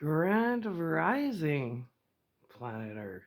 Grand Rising, planet Earth.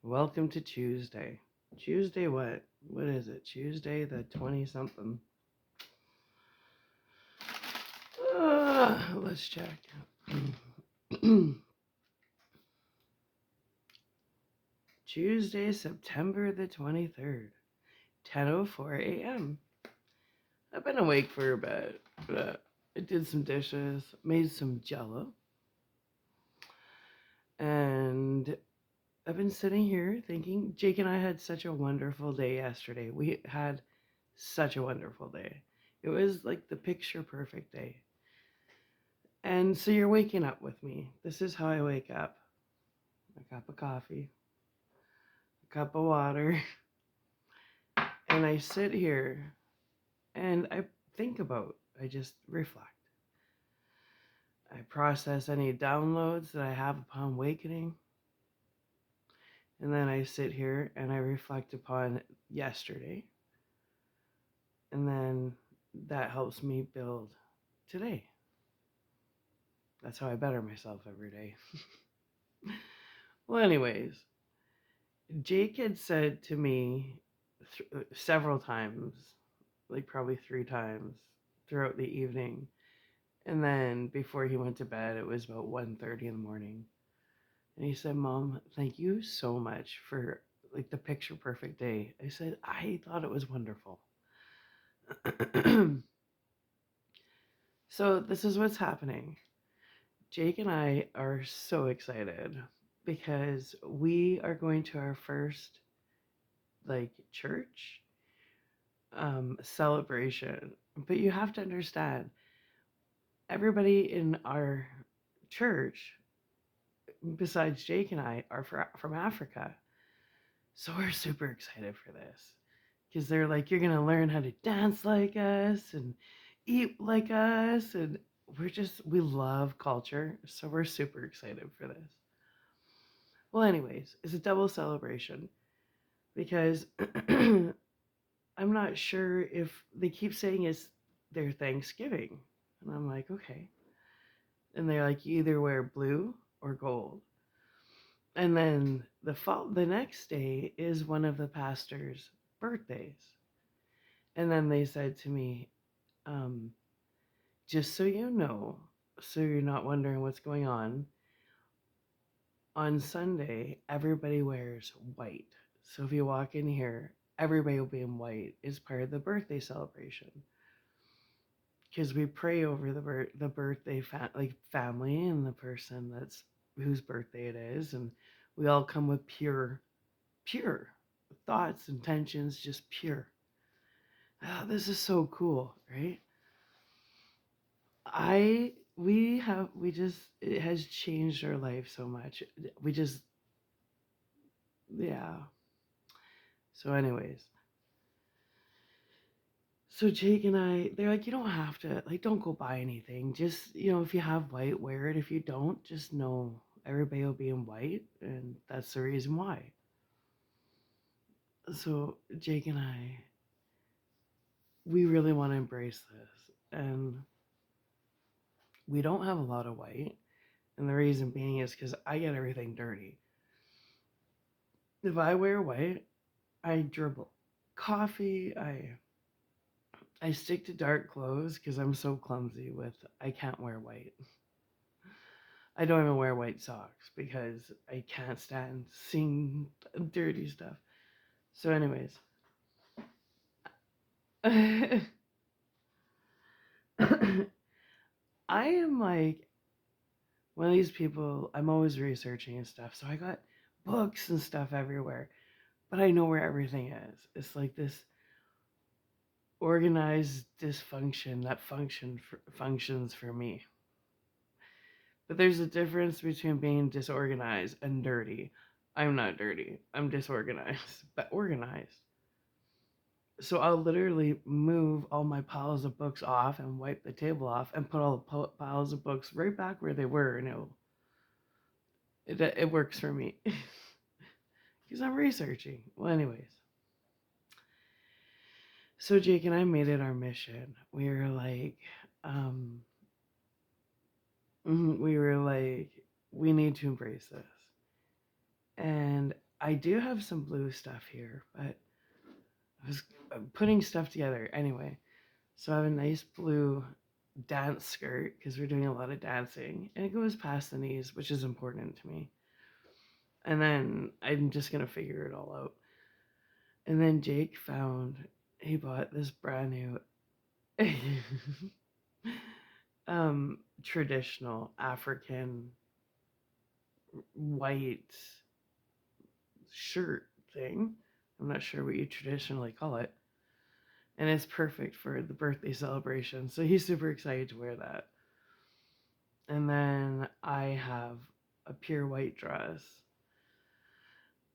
Welcome to Tuesday. Tuesday what? What is it? Tuesday the 20 something. Let's check. Tuesday, September the 23rd, 10:04 a.m. I've been awake for a bit. I did some dishes, made some jello, and I've been sitting here thinking. Jake and I had such a wonderful day yesterday. We had such a wonderful day. It was like the picture perfect day. And so you're waking up with me. This is how I wake up: a cup of coffee, a cup of water, and I sit here and I think about, I just reflect. I process any downloads that I have upon awakening. And then I sit here and I reflect upon yesterday. And then that helps me build today. That's how I better myself every day. Well, anyways, Jake had said to me several times, like probably 3 times throughout the evening. And then before he went to bed, it was about 1:30 in the morning. And he said, "Mom, thank you so much for like the picture perfect day." I said, "I thought it was wonderful." So this is what's happening. Jake and I are so excited because we are going to our first like church celebration. But you have to understand, everybody in our church, besides Jake and I, are from Africa. So we're super excited for this because they're like, you're going to learn how to dance like us and eat like us. And we love culture. So we're super excited for this. Well, anyways, it's a double celebration because I'm not sure if they keep saying it's their Thanksgiving. And I'm like, okay. And they're like, you either wear blue or gold. And then the next day is one of the pastor's birthdays. And then they said to me, um, just so you know, so you're not wondering what's going on Sunday, everybody wears white. So if you walk in here, everybody will be in white as part of the birthday celebration. Because we pray over the birthday family and the person that's whose birthday it is, and we all come with pure thoughts, intentions, just pure. Oh, this is so cool, right? We just, it has changed our life so much. We just, yeah. So anyways, so Jake and I, they're like, you don't have to, like, don't go buy anything. Just, if you have white, wear it. If you don't, just know everybody will be in white, and that's the reason why. So Jake and I, we really want to embrace this, and we don't have a lot of white, and the reason being is because I get everything dirty. If I wear white, I dribble. Coffee, I stick to dark clothes because I'm so clumsy with, I can't wear white. I don't even wear white socks because I can't stand seeing dirty stuff. So, anyways, I am like one of these people, I'm always researching and stuff. So, I got books and stuff everywhere, but I know where everything is. It's like this organized dysfunction that functions for me. But there's a difference between being disorganized and dirty. I'm not dirty. I'm disorganized, but organized. So I'll literally move all my piles of books off and wipe the table off and put all the piles of books right back where they were, and it works for me because I'm researching. Well, anyways, so Jake and I made it our mission. We were like, um, we were like, we need to embrace this. And I do have some blue stuff here, but I was putting stuff together anyway. So I have a nice blue dance skirt because we're doing a lot of dancing, and it goes past the knees, which is important to me. And then I'm just gonna figure it all out. And then Jake he bought this brand new traditional African white shirt thing. I'm not sure what you traditionally call it. And it's perfect for the birthday celebration. So he's super excited to wear that. And then I have a pure white dress.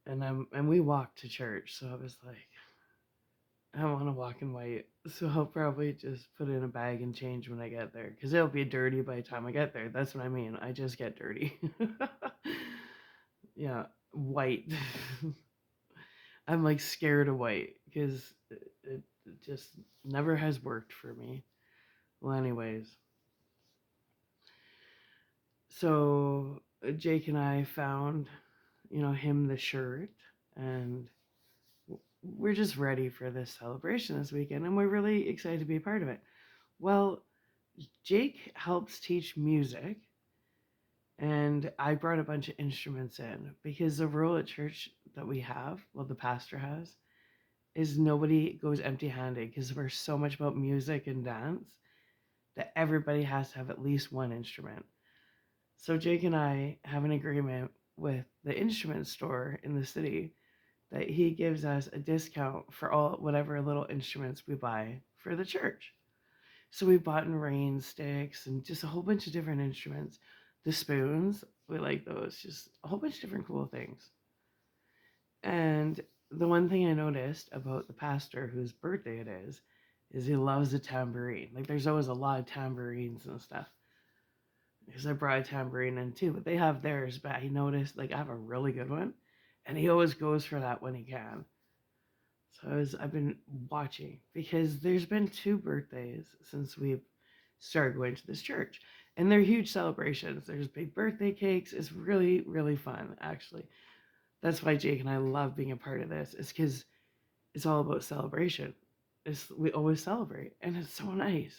And we walked to church, so I was like, I want to walk in white. So I'll probably just put it in a bag and change when I get there. Because it'll be dirty by the time I get there. That's what I mean. I just get dirty. Yeah, white. I'm like scared of white because it just never has worked for me. Well, anyways, so Jake and I found, him the shirt, and we're just ready for this celebration this weekend, and we're really excited to be a part of it. Well, Jake helps teach music, and I brought a bunch of instruments in because the rule at church that we have, well, the pastor has, is nobody goes empty handed because we're so much about music and dance that everybody has to have at least one instrument. So Jake and I have an agreement with the instrument store in the city that he gives us a discount for all whatever little instruments we buy for the church. So we bought in rain sticks and just a whole bunch of different instruments. The spoons, we like those, just a whole bunch of different cool things. And the one thing I noticed about the pastor whose birthday it is he loves a tambourine. Like there's always a lot of tambourines and stuff. Because I brought a tambourine in too, but they have theirs. But I noticed like I have a really good one, and he always goes for that when he can. So I've been watching because there's been 2 birthdays since we've started going to this church, and they're huge celebrations. There's big birthday cakes. It's really really fun actually. That's why Jake and I love being a part of this. It's because it's all about celebration. We always celebrate, and it's so nice.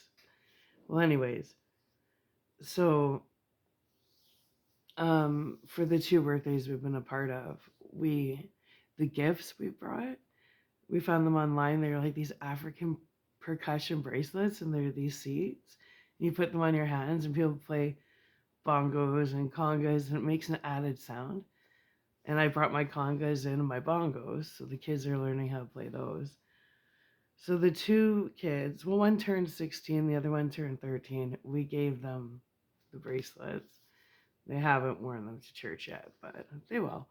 Well, anyways, so for the 2 birthdays we've been a part of, the gifts we brought, we found them online. They're like these African percussion bracelets, and they're these seats. You put them on your hands, and people play bongos and congas, and it makes an added sound. And I brought my congas in and my bongos, so the kids are learning how to play those. So the 2 kids, well, one turned 16, the other one turned 13. We gave them the bracelets. They haven't worn them to church yet, but they will.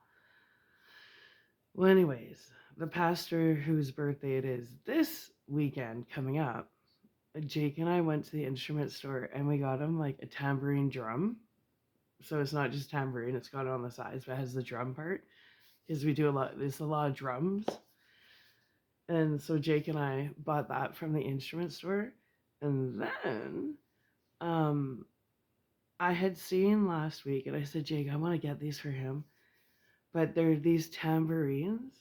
Well, anyways, the pastor whose birthday it is this weekend coming up, Jake and I went to the instrument store and we got him like a tambourine drum. So it's not just tambourine, it's got it on the sides, but it has the drum part. Because there's a lot of drums. And so Jake and I bought that from the instrument store. And then I had seen last week, and I said, Jake, I want to get these for him. But they're these tambourines,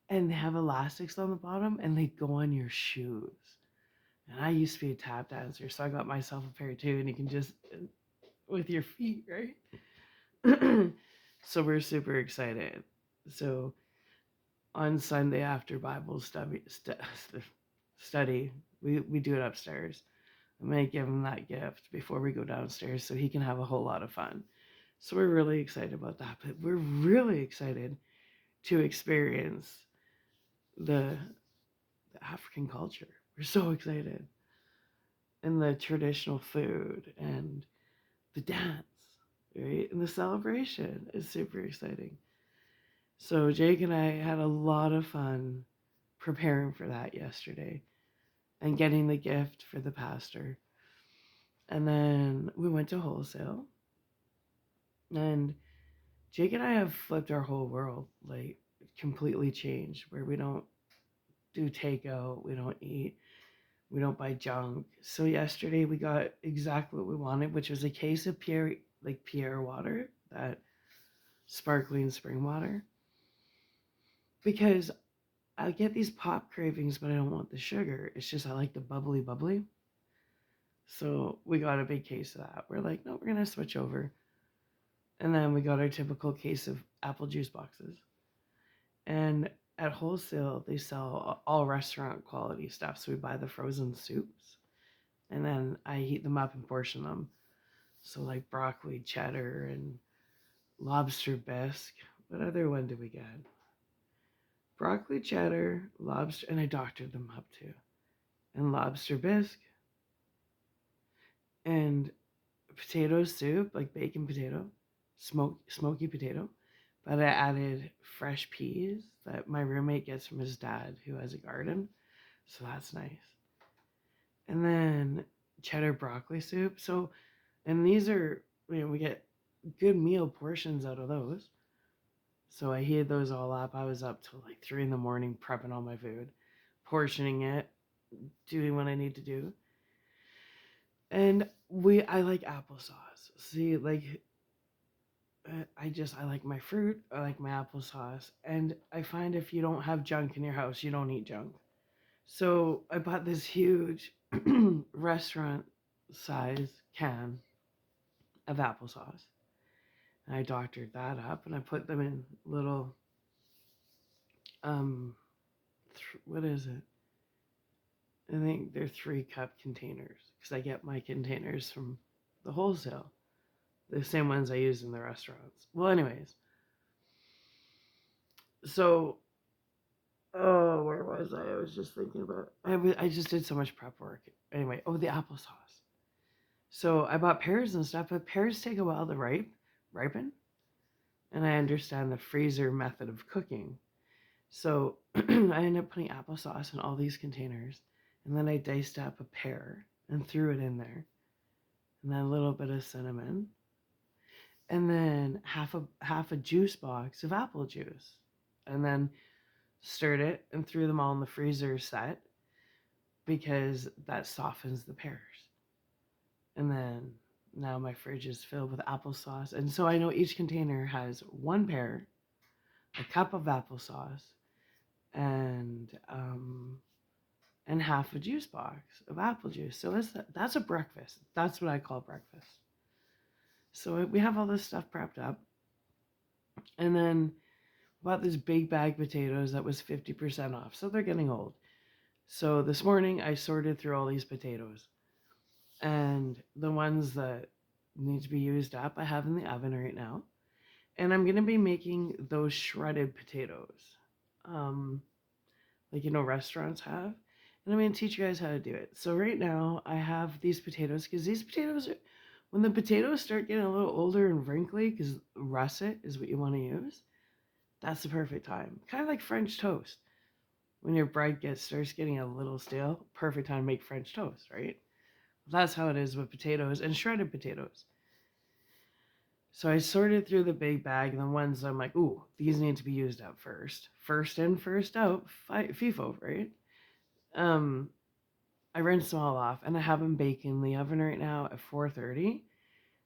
and they have elastics on the bottom, and they go on your shoes. And I used to be a tap dancer, so I got myself a pair too, and you can just, with your feet, right? So we're super excited. So on Sunday after Bible study, we do it upstairs. I'm going to give him that gift before we go downstairs so he can have a whole lot of fun. So we're really excited about that, but we're really excited to experience the African culture. We're so excited. And the traditional food and the dance, right? And the celebration is super exciting. So Jake and I had a lot of fun preparing for that yesterday and getting the gift for the pastor. And then we went to wholesale, and Jake and I have flipped our whole world, like completely changed, where we don't do takeout, we don't eat. We don't buy junk. So yesterday we got exactly what we wanted, which was a case of Pierre water, that sparkling spring water. Because I get these pop cravings, but I don't want the sugar. It's just I like the bubbly bubbly. So we got a big case of that. We're like, no, we're gonna switch over. And then we got our typical case of apple juice boxes. And at wholesale, they sell all restaurant quality stuff. So we buy the frozen soups, and then I heat them up and portion them. So like broccoli cheddar and lobster bisque. What other one did we get? Broccoli cheddar, lobster, and I doctored them up too. And lobster bisque and potato soup, like bacon potato, smoky potato. But I added fresh peas that my roommate gets from his dad, who has a garden. So that's nice. And then cheddar broccoli soup. So, and these are, we get good meal portions out of those. So I heated those all up. I was up till like 3 in the morning prepping all my food, portioning it, doing what I need to do. And I like applesauce. See, like, I like my fruit. I like my applesauce. And I find if you don't have junk in your house, you don't eat junk. So I bought this huge restaurant size can of applesauce. And I doctored that up and I put them in little, what is it? I think they're 3-cup containers because I get my containers from the wholesale, the same ones I use in the restaurants. Well, anyways, so where was I? I was just thinking about. I just did so much prep work. Anyway, the applesauce. So I bought pears and stuff, but pears take a while to ripen, and I understand the freezer method of cooking. So I ended up putting applesauce in all these containers, and then I diced up a pear and threw it in there, and then a little bit of cinnamon, and then half a juice box of apple juice, and then stirred it and threw them all in the freezer set because that softens the pears. And then now my fridge is filled with applesauce, and so I know each container has 1 pear, a cup of applesauce, and half a juice box of apple juice. So that's a breakfast. That's what I call breakfast. So we have all this stuff prepped up, and then bought this big bag potatoes that was 50% off. So they're getting old. So this morning I sorted through all these potatoes, and the ones that need to be used up I have in the oven right now, and I'm gonna be making those shredded potatoes, like restaurants have. And I'm going to teach you guys how to do it. So right now I have these potatoes because these potatoes are, when the potatoes start getting a little older and wrinkly, because russet is what you want to use, that's the perfect time. Kind of like French toast. When your bread starts getting a little stale, perfect time to make French toast, right? That's how it is with potatoes and shredded potatoes. So I sorted through the big bag, and the ones I'm like, ooh, these need to be used up first. First in, first out, FIFO, right? I rinsed them all off, and I have them baking in the oven right now at 430.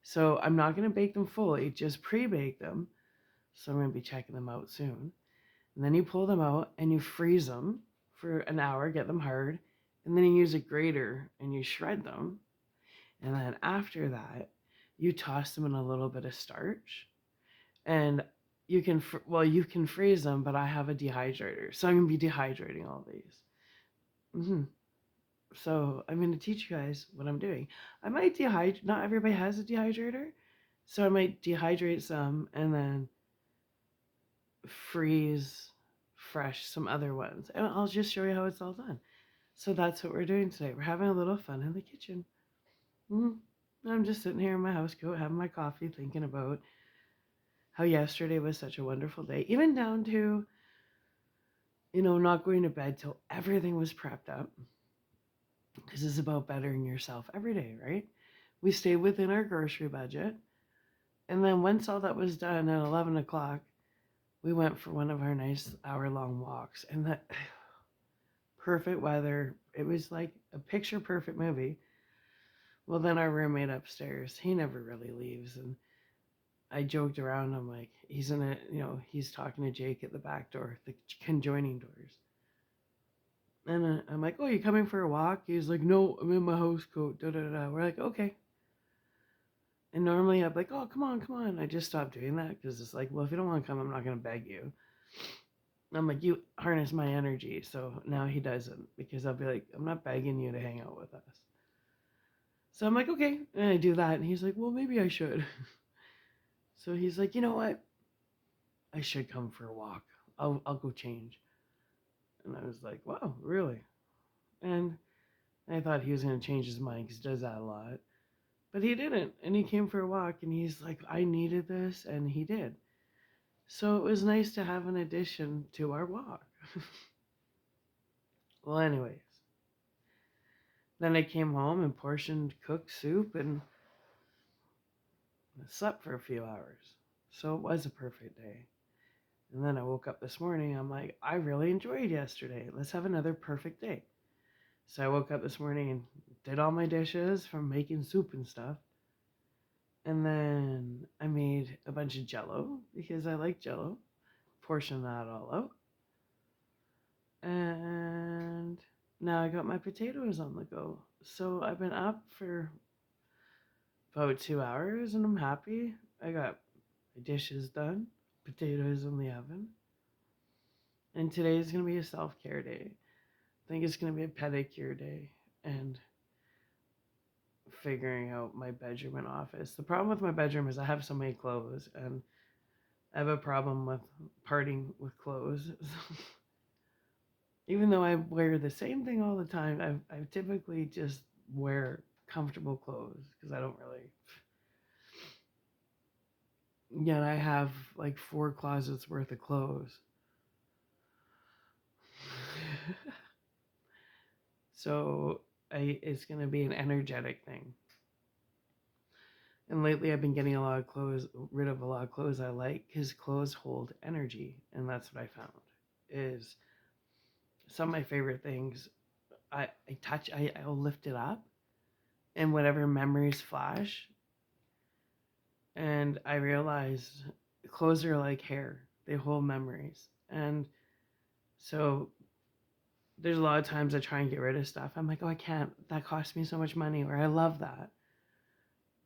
So I'm not going to bake them fully, just pre-bake them. So I'm going to be checking them out soon. And then you pull them out and you freeze them for an hour, get them hard. And then you use a grater and you shred them. And then after that, you toss them in a little bit of starch. And you can freeze them, but I have a dehydrator. So I'm going to be dehydrating all these. So I'm going to teach you guys what I'm doing. I might dehydrate. Not everybody has a dehydrator. So I might dehydrate some and then freeze fresh some other ones. And I'll just show you how it's all done. So that's what we're doing today. We're having a little fun in the kitchen. I'm just sitting here in my house coat, having my coffee, thinking about how yesterday was such a wonderful day. Even down to, not going to bed till everything was prepped up. Because it's about bettering yourself every day, right? We stayed within our grocery budget. And then once all that was done at 11 o'clock, we went for one of our nice hour-long walks. And that perfect weather. It was like a picture perfect movie. Well, then our roommate upstairs, he never really leaves. And I joked around. I'm like, he's talking to Jake at the back door, the conjoining doors. And I'm like, oh, you coming for a walk? He's like, no, I'm in my house coat. Da, da, da. We're like, okay. And normally I'd be like, oh, come on, come on. I just stopped doing that because it's like, well, if you don't want to come, I'm not going to beg you. I'm like, you harness my energy. So now he doesn't because I'll be like, I'm not begging you to hang out with us. So I'm like, okay. And I do that. And he's like, well, maybe I should. So he's like, you know what? I should come for a walk. I'll go change. And I was like, wow, really? And I thought he was going to change his mind because he does that a lot. But he didn't. And he came for a walk and he's like, I needed this. And he did. So it was nice to have an addition to our walk. Well, anyways. Then I came home and portioned cooked soup and slept for a few hours. So it was a perfect day. And then I woke up this morning. I'm like, I really enjoyed yesterday. Let's have another perfect day. So I woke up this morning and did all my dishes from making soup and stuff. And then I made a bunch of jello because I like jello. Portioned that all out. And now I got my potatoes on the go. So I've been up for about 2 hours and I'm happy. I got my dishes done, potatoes in the oven. And today is going to be a self-care day. I think it's going to be a pedicure day and figuring out my bedroom and office. The problem with my bedroom is I have so many clothes and I have a problem with parting with clothes. Even though I wear the same thing all the time, I typically just wear comfortable clothes because I don't really. Yet I have like 4 closets worth of clothes. So it's going to be an energetic thing. And lately I've been getting rid of a lot of clothes I like because clothes hold energy. And that's what I found is some of my favorite things I'll lift it up and whatever memories flash. And I realized clothes are like hair. They hold memories. And so there's a lot of times I try and get rid of stuff. I'm like, oh, I can't. That cost me so much money, or I love that.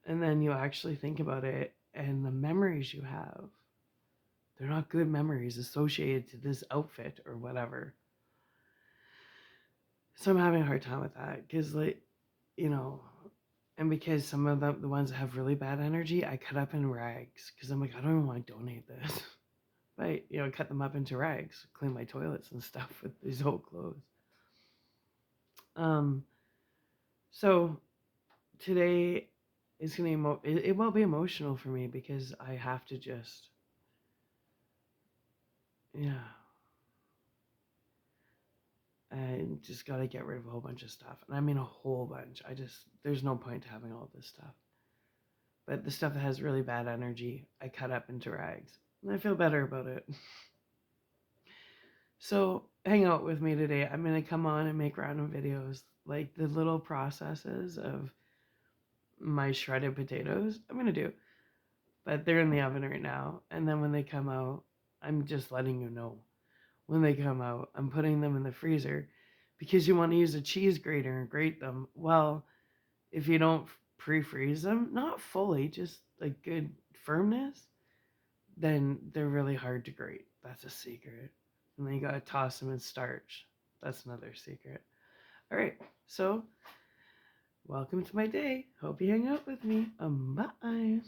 And then you actually think about it, and the memories you have, they're not good memories associated to this outfit or whatever. So I'm having a hard time with that because, and because some of the ones that have really bad energy, I cut up in rags because I'm like, I don't even want to donate this. But, cut them up into rags, clean my toilets and stuff with these old clothes. So today is going to it will be emotional for me because I have to just, I just got to get rid of a whole bunch of stuff. And I mean a whole bunch. There's no point to having all this stuff. But the stuff that has really bad energy, I cut up into rags. And I feel better about it. So hang out with me today. I'm going to come on and make random videos. Like the little processes of my shredded potatoes, I'm going to do. But they're in the oven right now. And then when they come out, I'm just letting you know. When they come out, I'm putting them in the freezer because you want to use a cheese grater and grate them. Well, if you don't pre-freeze them, not fully, just like good firmness, then they're really hard to grate. That's a secret. And then you gotta toss them in starch. That's another secret. All right, so welcome to my day. Hope you hang out with me. Bye.